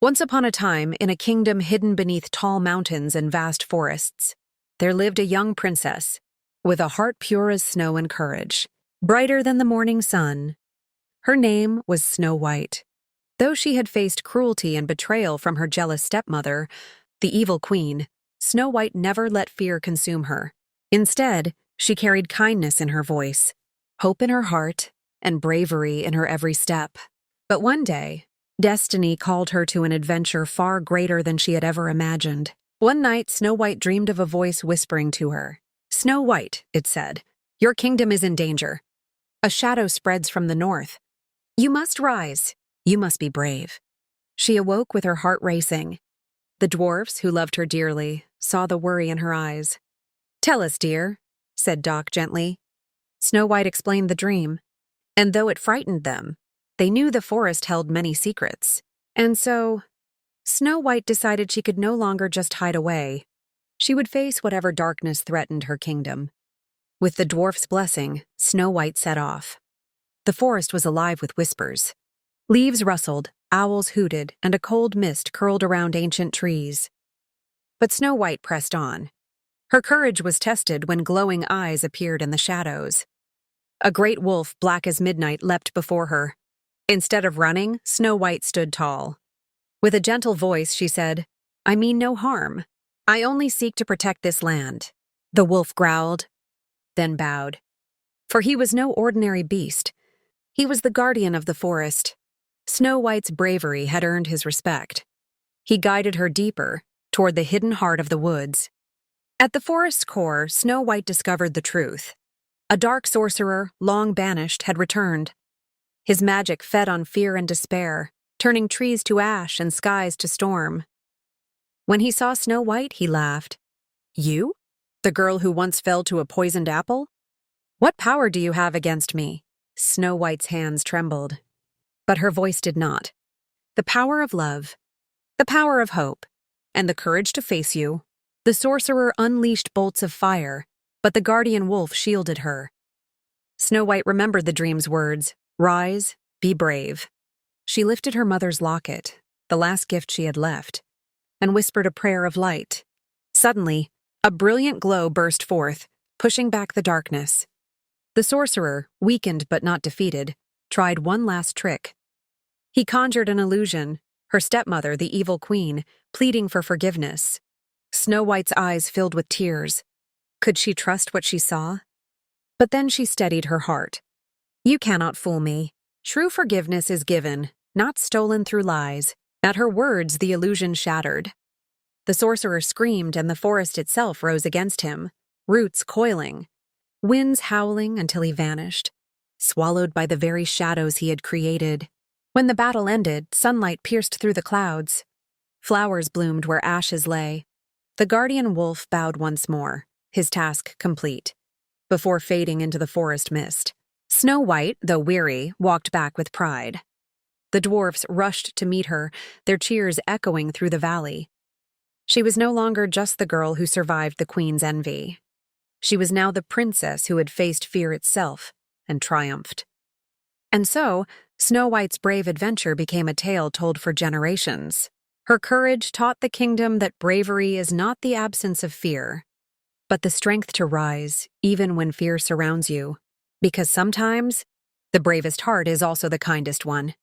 Once upon a time, in a kingdom hidden beneath tall mountains and vast forests, there lived a young princess with a heart pure as snow and courage, brighter than the morning sun. Her name was Snow White. Though she had faced cruelty and betrayal from her jealous stepmother, the evil queen, Snow White never let fear consume her. Instead, she carried kindness in her voice, hope in her heart, and bravery in her every step. But one day, destiny called her to an adventure far greater than she had ever imagined. One night, Snow White dreamed of a voice whispering to her. "Snow White," it said, "your kingdom is in danger. A shadow spreads from the north. You must rise. You must be brave." She awoke with her heart racing. The dwarfs, who loved her dearly, saw the worry in her eyes. "Tell us, dear," said Doc gently. Snow White explained the dream, and though it frightened them, they knew the forest held many secrets. And so, Snow White decided she could no longer just hide away. She would face whatever darkness threatened her kingdom. With the dwarf's blessing, Snow White set off. The forest was alive with whispers. Leaves rustled, owls hooted, and a cold mist curled around ancient trees. But Snow White pressed on. Her courage was tested when glowing eyes appeared in the shadows. A great wolf, black as midnight, leapt before her. Instead of running, Snow White stood tall. With a gentle voice, she said, "I mean no harm. I only seek to protect this land." The wolf growled, then bowed. For he was no ordinary beast. He was the guardian of the forest. Snow White's bravery had earned his respect. He guided her deeper, toward the hidden heart of the woods. At the forest's core, Snow White discovered the truth. A dark sorcerer, long banished, had returned. His magic fed on fear and despair, turning trees to ash and skies to storm. When he saw Snow White, he laughed. "You? The girl who once fell to a poisoned apple? What power do you have against me?" Snow White's hands trembled. But her voice did not. "The power of love, the power of hope, and the courage to face you." The sorcerer unleashed bolts of fire, but the guardian wolf shielded her. Snow White remembered the dream's words, "Rise, be brave." She lifted her mother's locket, the last gift she had left, and whispered a prayer of light. Suddenly, a brilliant glow burst forth, pushing back the darkness. The sorcerer, weakened but not defeated, tried one last trick. He conjured an illusion, her stepmother, the evil queen, pleading for forgiveness. Snow White's eyes filled with tears. Could she trust what she saw? But then she steadied her heart. "You cannot fool me. True forgiveness is given, not stolen through lies." At her words, the illusion shattered. The sorcerer screamed, and the forest itself rose against him, roots coiling, winds howling until he vanished, swallowed by the very shadows he had created. When the battle ended, sunlight pierced through the clouds. Flowers bloomed where ashes lay. The guardian wolf bowed once more, his task complete, before fading into the forest mist. Snow White, though weary, walked back with pride. The dwarfs rushed to meet her, their cheers echoing through the valley. She was no longer just the girl who survived the queen's envy. She was now the princess who had faced fear itself and triumphed. And so, Snow White's brave adventure became a tale told for generations. Her courage taught the kingdom that bravery is not the absence of fear, but the strength to rise even when fear surrounds you. Because sometimes, the bravest heart is also the kindest one.